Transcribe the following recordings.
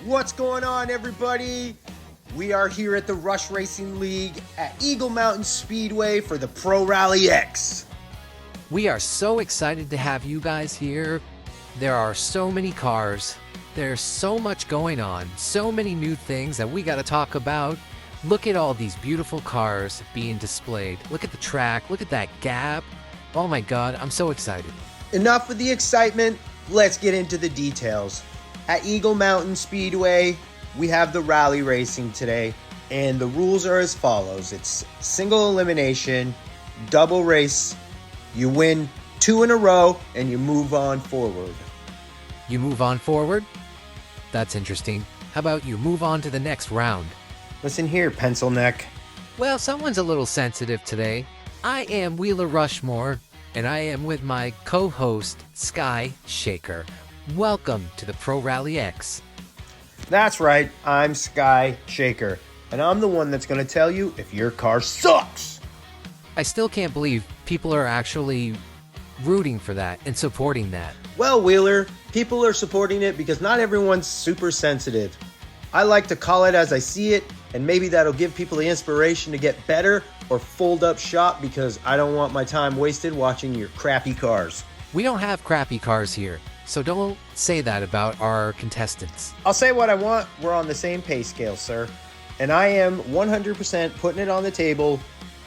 What's going on, everybody? We are here at the Rush Racing League at Eagle Mountain Speedway for the Pro Rally X. We are so excited to have you guys here. There are so many cars. There's so much going on. So many new things that we got to talk about. Look at all these beautiful cars being displayed. Look at the track. Look at that gap. Oh my God, I'm so excited. Enough with the excitement. Let's get into the details. At Eagle Mountain Speedway, we have the rally racing today, and the rules are as follows. It's single elimination, double race. You win 2 in a row, and you move on forward. You move on forward? That's interesting. How about you move on to the next round? Listen here, pencil neck. Well, someone's a little sensitive today. I am Wheeler Rushmore, and I am with my co-host, Sky Shaker. Welcome to the Pro Rally X. That's right, I'm Sky Shaker, and I'm the one that's going to tell you if your car sucks. I still can't believe people are actually rooting for that and supporting that. Well, Wheeler, people are supporting it because not everyone's super sensitive. I like to call it as I see it, and maybe that'll give people the inspiration to get better or fold up shop because I don't want my time wasted watching your crappy cars. We don't have crappy cars here, so don't say that about our contestants. I'll say what I want. We're on the same pay scale, sir. And I am 100% putting it on the table.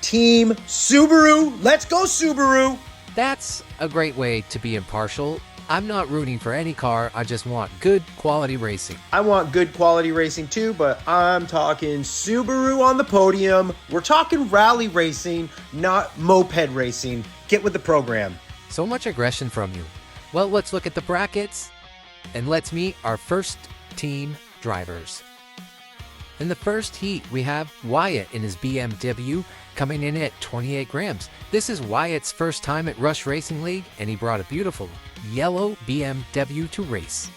Team Subaru. Let's go, Subaru. That's a great way to be impartial. I'm not rooting for any car. I just want good quality racing. I want good quality racing too, but I'm talking Subaru on the podium. We're talking rally racing, not moped racing. Get with the program. So much aggression from you. Well, let's look at the brackets and let's meet our first team drivers. In the first heat, we have Wyatt in his BMW coming in at 28 grams. This is Wyatt's first time at Rush Racing League, and he brought a beautiful yellow BMW to race.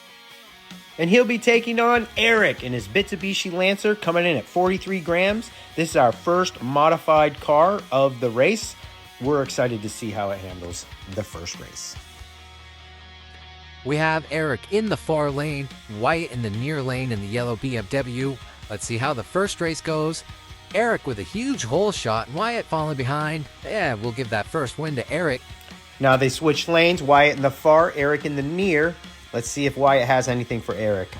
And he'll be taking on Eric in his Mitsubishi Lancer coming in at 43 grams. This is our first modified car of the race. We're excited to see how it handles the first race. We have Eric in the far lane, Wyatt in the near lane in the yellow BMW. Let's see how the first race goes. Eric with a huge hole shot, and Wyatt falling behind. Yeah, we'll give that first win to Eric. Now they switch lanes, Wyatt in the far, Eric in the near. Let's see if Wyatt has anything for Eric.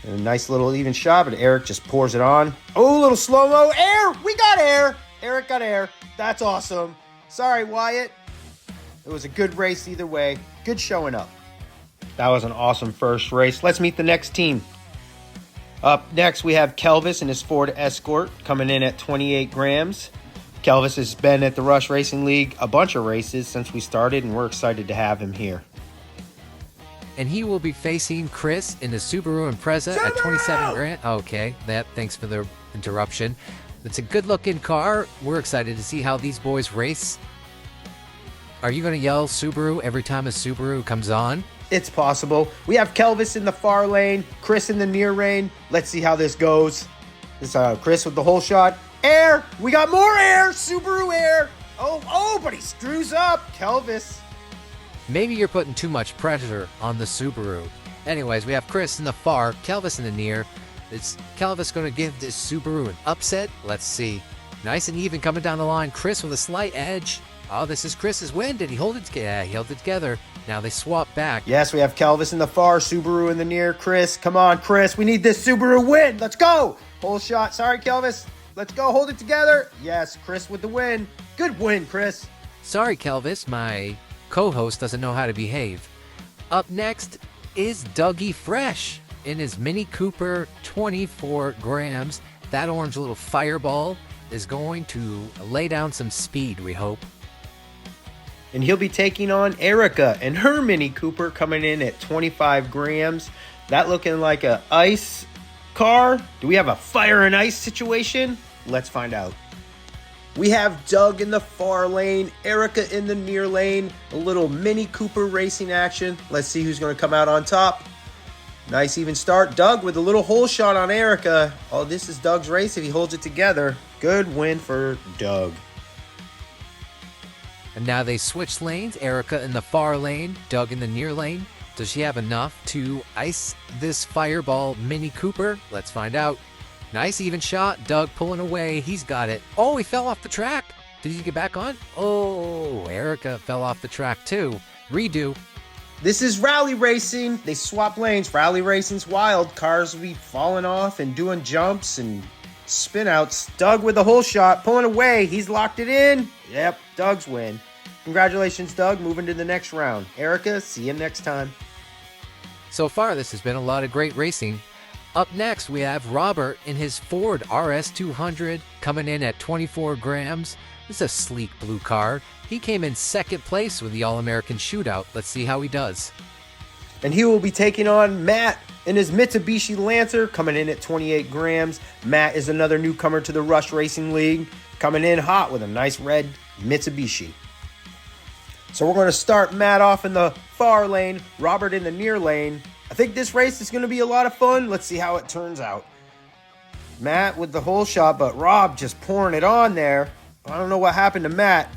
And a nice little even shot, but Eric just pours it on. Oh, a little slow-mo. Air! We got air! Eric got air. That's awesome. Sorry, Wyatt. It was a good race either way. Good showing up. That was an awesome first race. Let's meet the next team. Up next, we have Kelvis in his Ford Escort coming in at 28 grams. Kelvis has been at the Rush Racing League a bunch of races since we started, and we're excited to have him here. And he will be facing Chris in the Subaru Impreza at 27 grand. Okay, thanks for the interruption. It's a good-looking car. We're excited to see how these boys race. Are you going to yell Subaru every time a Subaru comes on? It's possible. We have Kelvis in the far lane, Chris in the near lane. Let's see how this goes. This is Chris with the whole shot. Air! We got more air! Subaru air! Oh, but he screws up. Kelvis. Maybe you're putting too much pressure on the Subaru. Anyways, we have Chris in the far, Kelvis in the near. Is Kelvis going to give this Subaru an upset? Let's see. Nice and even coming down the line. Chris with a slight edge. Oh, this is Chris's win. Did he hold it together? Yeah, he held it together. Now they swap back. Yes, we have Kelvis in the far, Subaru in the near. Chris, come on, Chris. We need this Subaru win. Let's go. Whole shot. Sorry, Kelvis. Let's go. Hold it together. Yes, Chris with the win. Good win, Chris. Sorry, Kelvis. My co-host doesn't know how to behave. Up next is Dougie Fresh in his Mini Cooper 24 grams. That orange little fireball is going to lay down some speed, we hope. And he'll be taking on Erica and her Mini Cooper coming in at 25 grams. That looking like a ice car. Do we have a fire and ice situation? Let's find out. We have Doug in the far lane, Erica in the near lane, a little Mini Cooper racing action. Let's see who's going to come out on top. Nice even start. Doug with a little hole shot on Erica. Oh, this is Doug's race if he holds it together. Good win for Doug. And now they switch lanes. Erica in the far lane, Doug in the near lane. Does she have enough to ice this Fireball Mini Cooper? Let's find out. Nice even shot. Doug pulling away. He's got it. Oh, he fell off the track. Did he get back on? Oh, Erica fell off the track too. Redo. This is rally racing. They swap lanes. Rally racing's wild. Cars will be falling off and doing jumps and spin outs. Doug with the hole shot, pulling away. He's locked it in. Yep, Doug's win. Congratulations, Doug. Moving to the next round. Erica, see you next time. So far, this has been a lot of great racing. Up next, we have Robert in his Ford RS200 coming in at 24 grams. This is a sleek blue car. He came in second place with the All-American Shootout. Let's see how he does. And he will be taking on Matt in his Mitsubishi Lancer, coming in at 28 grams. Matt is another newcomer to the Rush Racing League, coming in hot with a nice red Mitsubishi. So we're going to start Matt off in the far lane, Robert in the near lane. I think this race is going to be a lot of fun. Let's see how it turns out. Matt with the hole shot, but Rob just pouring it on there. I don't know what happened to Matt,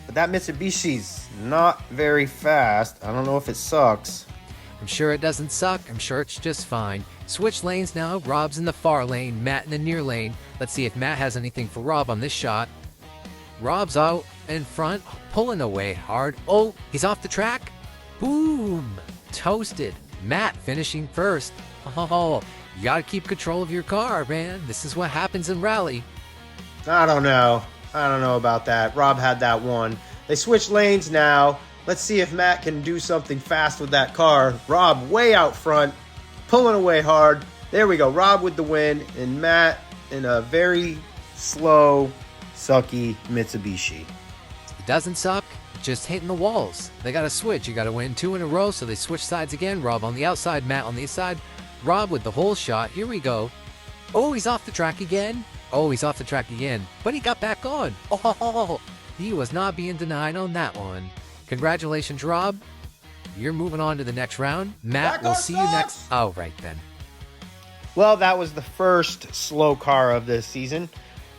but that Mitsubishi's not very fast. I don't know if it sucks. I'm sure it doesn't suck. I'm sure it's just fine. Switch lanes now. Rob's in the far lane, Matt in the near lane. Let's see if Matt has anything for Rob on this shot. Rob's out in front, pulling away hard. Oh, he's off the track. Boom. Toasted. Matt finishing first. Oh, you got to keep control of your car, man. This is what happens in rally. I don't know about that. Rob had that one. They switch lanes now. Let's see if Matt can do something fast with that car. Rob way out front, pulling away hard. There we go. Rob with the win, and Matt in a very slow, sucky Mitsubishi. It doesn't suck, just hitting the walls. They got to switch. You got to win 2 in a row, so they switch sides again. Rob on the outside, Matt on the inside. Rob with the hole shot. Here we go. Oh, he's off the track again. Oh, he's off the track again, but he got back on. Oh, he was not being denied on that one. Congratulations, Rob. You're moving on to the next round. Matt, we'll see you next. Oh, right then. Well, that was the first slow car of this season.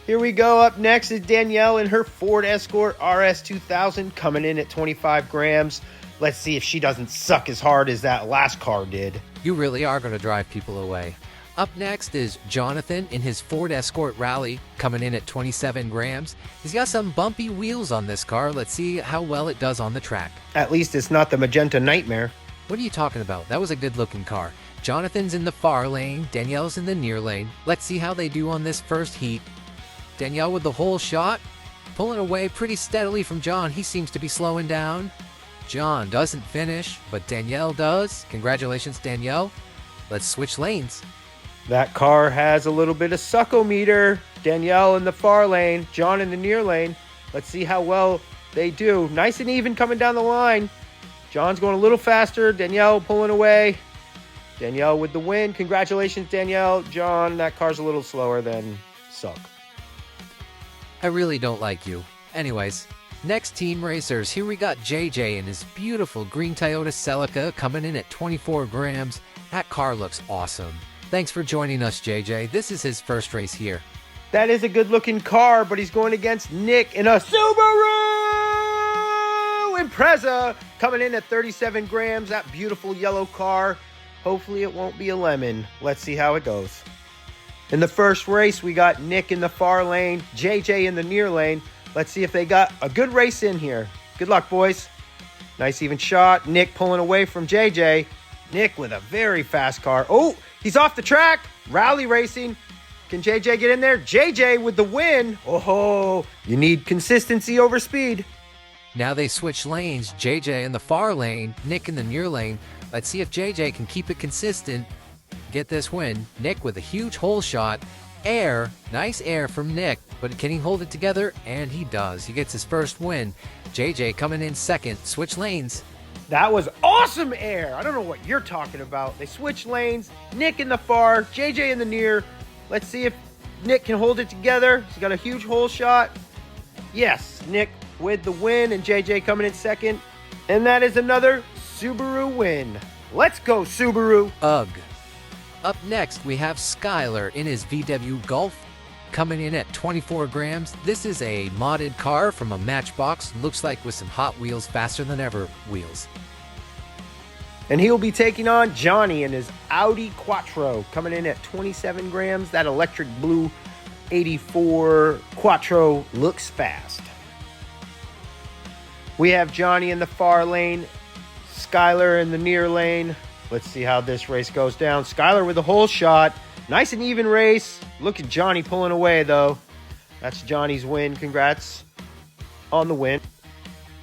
Here we go. Up next is Danielle in her Ford Escort RS2000 coming in at 25 grams. Let's see if she doesn't suck as hard as that last car did. You really are going to drive people away. Up next is Jonathan in his Ford Escort Rally coming in at 27 grams. He's got some bumpy wheels on this car. Let's see how well it does on the track. At least it's not the Magenta Nightmare. What are you talking about? That was a good looking car. Jonathan's in the far lane. Danielle's in the near lane. Let's see how they do on this first heat. Danielle with the hole shot. Pulling away pretty steadily from John. He seems to be slowing down. John doesn't finish, but Danielle does. Congratulations, Danielle. Let's switch lanes. That car has a little bit of suckometer. Danielle in the far lane, John in the near lane. Let's see how well they do. Nice and even coming down the line. John's going a little faster. Danielle pulling away. Danielle with the win. Congratulations, Danielle. John, that car's a little slower than suck. I really don't like you. Anyways, next team racers. Here we got JJ in his beautiful green Toyota Celica coming in at 24 grams. That car looks awesome. Thanks for joining us, JJ. This is his first race here. That is a good-looking car, but he's going against Nick in a Subaru Impreza coming in at 37 grams. That beautiful yellow car. Hopefully it won't be a lemon. Let's see how it goes. In the first race, we got Nick in the far lane, JJ in the near lane. Let's see if they got a good race in here. Good luck, boys. Nice even shot. Nick pulling away from JJ. Nick with a very fast car. Oh, he's off the track. Rally racing. Can JJ get in there? JJ with the win. Oh, you need consistency over speed. Now they switch lanes. JJ in the far lane, Nick in the near lane. Let's see if JJ can keep it consistent. Get this win. Nick with a huge hole shot. Air. Nice air from Nick. But can he hold it together? And he does. He gets his first win. JJ coming in second. Switch lanes. That was awesome air. I don't know what you're talking about. They switch lanes. Nick in the far, JJ in the near. Let's see if Nick can hold it together. He's got a huge hole shot. Yes, Nick with the win and JJ coming in second. And that is another Subaru win. Let's go, Subaru. Ugh. Up next, we have Skylar in his VW Golf coming in at 24 grams. This is a modded car from a Matchbox. Looks like with some Hot Wheels faster than ever wheels. And he'll be taking on Johnny in his Audi Quattro, coming in at 27 grams. That electric blue 84 Quattro looks fast. We have Johnny in the far lane, Skylar in the near lane. Let's see how this race goes down. Skylar with a hole shot. Nice and even race. Look at Johnny pulling away, though. That's Johnny's win. Congrats on the win.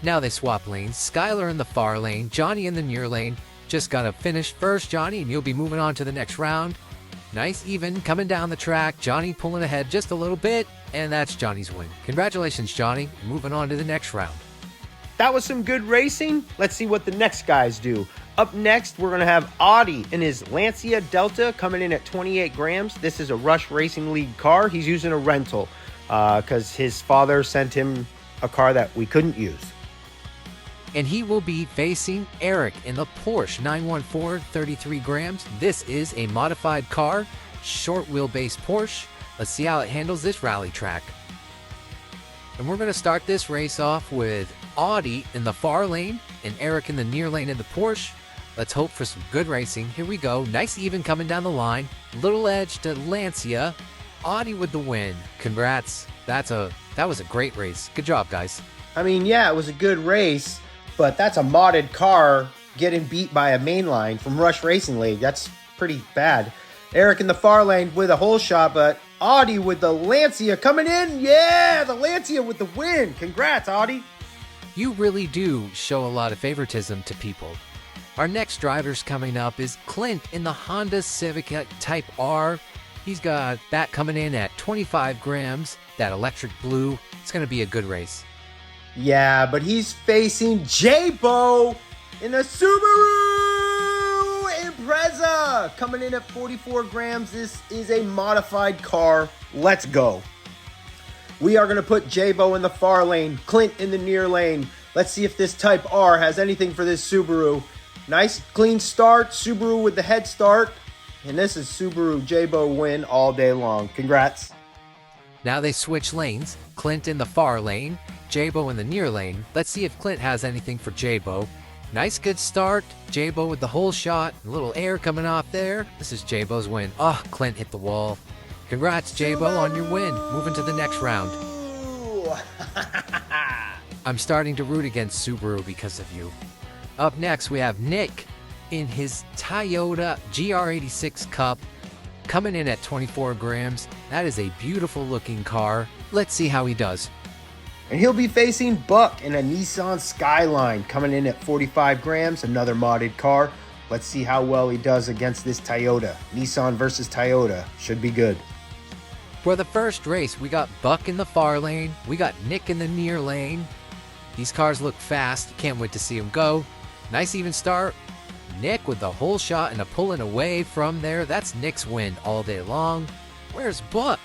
Now they swap lanes. Skylar in the far lane, Johnny in the near lane. Just gotta finish first, Johnny, and you'll be moving on to the next round. Nice even coming down the track. Johnny pulling ahead just a little bit, and that's Johnny's win. Congratulations, Johnny. Moving on to the next round. That was some good racing. Let's see what the next guys do. Up next, we're going to have Audi in his Lancia Delta coming in at 28 grams. This is a Rush Racing League car. He's using a rental because his father sent him a car that we couldn't use. And he will be facing Eric in the Porsche 914 33 grams. This is a modified car, short wheelbase Porsche. Let's see how it handles this rally track. And we're going to start this race off with Audi in the far lane and Eric in the near lane in the Porsche. Let's hope for some good racing. Here we go. Nice even coming down the line. Little edge to Lancia. Audi with the win. Congrats. That was a great race. Good job, guys. I mean, yeah, it was a good race. But that's a modded car getting beat by a mainline from Rush Racing League. That's pretty bad. Eric in the far lane with a hole shot, but Audi with the Lancia coming in. Yeah, the Lancia with the win. Congrats, Audi. You really do show a lot of favoritism to people. Our next driver's coming up is Clint in the Honda Civic Type R. He's got that coming in at 25 grams, that electric blue. It's going to be a good race. Yeah, but he's facing J-Bo in the Subaru Impreza coming in at 44 grams. This is a modified car. Let's go. We are going to put J-Bo in the far lane, Clint in the near lane. Let's see if this Type R has anything for this Subaru. Nice clean start, Subaru with the head start. And this is Subaru J-Bo win all day long. Congrats. Now they switch lanes. Clint in the far lane, J-Bo in the near lane. Let's see if Clint has anything for J-Bo. Nice good start. J-Bo with the hole shot. A little air coming off there. This is J-Bo's win. Oh, Clint hit the wall. Congrats, J-Bo, on your win. Moving to the next round. I'm starting to root against Subaru because of you. Up next, we have Nick in his Toyota GR86 Cup, coming in at 24 grams. That is a beautiful looking car. Let's see how he does. And he'll be facing Buck in a Nissan Skyline coming in at 45 grams, another modded car. Let's see how well he does against this Toyota. Nissan versus Toyota. Should be good. For the first race, we got Buck in the far lane. We got Nick in the near lane. These cars look fast. Can't wait to see them go. Nice even start. Nick with the hole shot and a pulling away from there. That's Nick's win all day long. Where's Buck?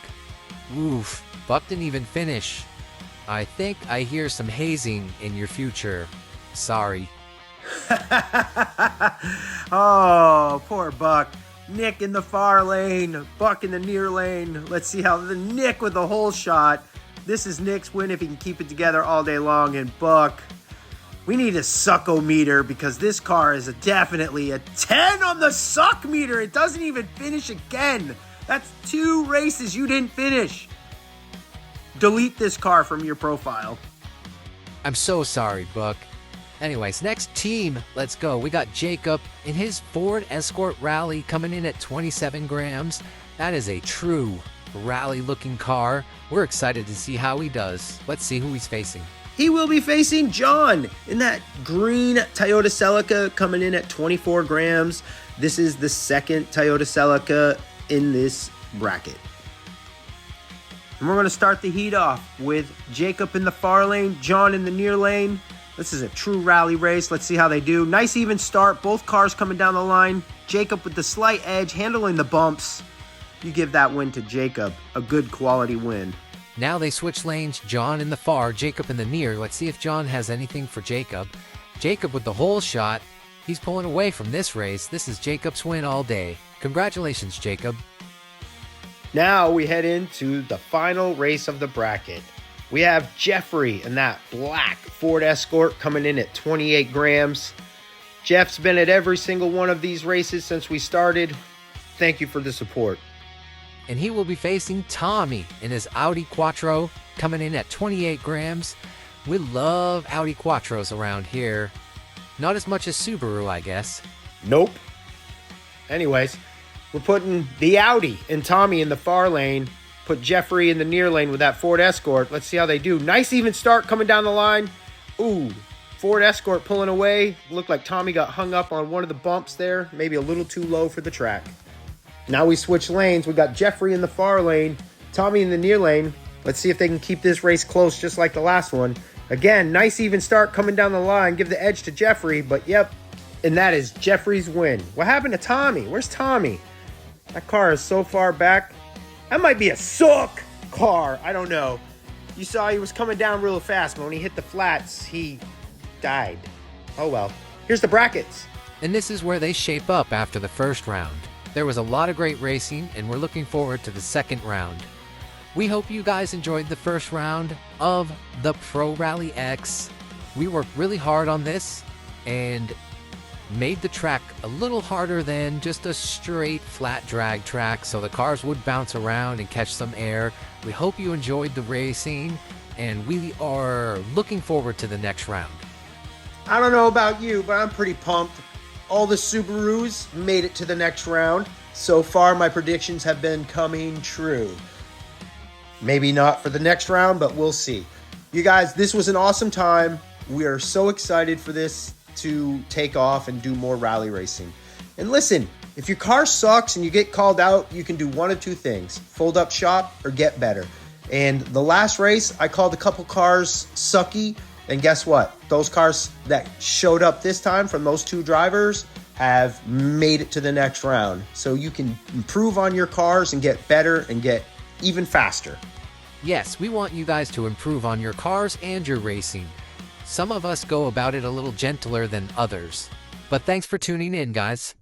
Oof, Buck didn't even finish. I think I hear some hazing in your future. Sorry. Oh, poor Buck. Nick in the far lane, Buck in the near lane. Let's see how the Nick with the hole shot. This is Nick's win if he can keep it together all day long. And Buck, we need a suck-o-meter because this car is definitely a 10 on the suck meter. It doesn't even finish again. That's 2 races you didn't finish. Delete this car from your profile. I'm so sorry, Buck. Anyways, next team, let's go. We got Jacob in his Ford Escort Rally coming in at 27 grams. That is a true rally-looking car. We're excited to see how he does. Let's see who he's facing. He will be facing John in that green Toyota Celica coming in at 24 grams. This is the second Toyota Celica in this bracket. And we're going to start the heat off with Jacob in the far lane, John in the near lane. This is a true rally race. Let's see how they do. Nice even start. Both cars coming down the line. Jacob with the slight edge, handling the bumps. You give that win to Jacob. A good quality win. Now they switch lanes. John in the far, Jacob in the near. Let's see if John has anything for Jacob. Jacob with the hole shot. He's pulling away from this race. This is Jacob's win all day. Congratulations, Jacob. Now we head into the final race of the bracket. We have Jeffrey in that black Ford Escort coming in at 28 grams. Jeff's been at every single one of these races since we started. Thank you for the support. And he will be facing Tommy in his Audi Quattro, coming in at 28 grams. We love Audi Quattros around here. Not as much as Subaru, I guess. Nope. Anyways, we're putting the Audi and Tommy in the far lane. Put Jeffrey in the near lane with that Ford Escort. Let's see how they do. Nice even start coming down the line. Ooh, Ford Escort pulling away. Looked like Tommy got hung up on one of the bumps there. Maybe a little too low for the track. Now we switch lanes. We got Jeffrey in the far lane, Tommy in the near lane. Let's see if they can keep this race close just like the last one. Again, nice even start coming down the line. Give the edge to Jeffrey, but yep. And that is Jeffrey's win. What happened to Tommy? Where's Tommy? That car is so far back. That might be a suck car. I don't know. You saw he was coming down real fast, but when he hit the flats, he died. Oh well. Here's the brackets. And this is where they shape up after the first round. There was a lot of great racing, and we're looking forward to the second round. We hope you guys enjoyed the first round of the Pro Rally X. We worked really hard on this and made the track a little harder than just a straight flat drag track, so the cars would bounce around and catch some air. We hope you enjoyed the racing, and we are looking forward to the next round. I don't know about you, but I'm pretty pumped. All the Subarus made it to the next round. So far, my predictions have been coming true. Maybe not for the next round, but we'll see. You guys, this was an awesome time. We are so excited for this to take off and do more rally racing. And listen, if your car sucks and you get called out, you can do one of two things: fold up shop or get better. And the last race, I called a couple cars sucky, and guess what? Those cars that showed up this time from those two drivers have made it to the next round. So you can improve on your cars and get better and get even faster. Yes, we want you guys to improve on your cars and your racing. Some of us go about it a little gentler than others. But thanks for tuning in, guys.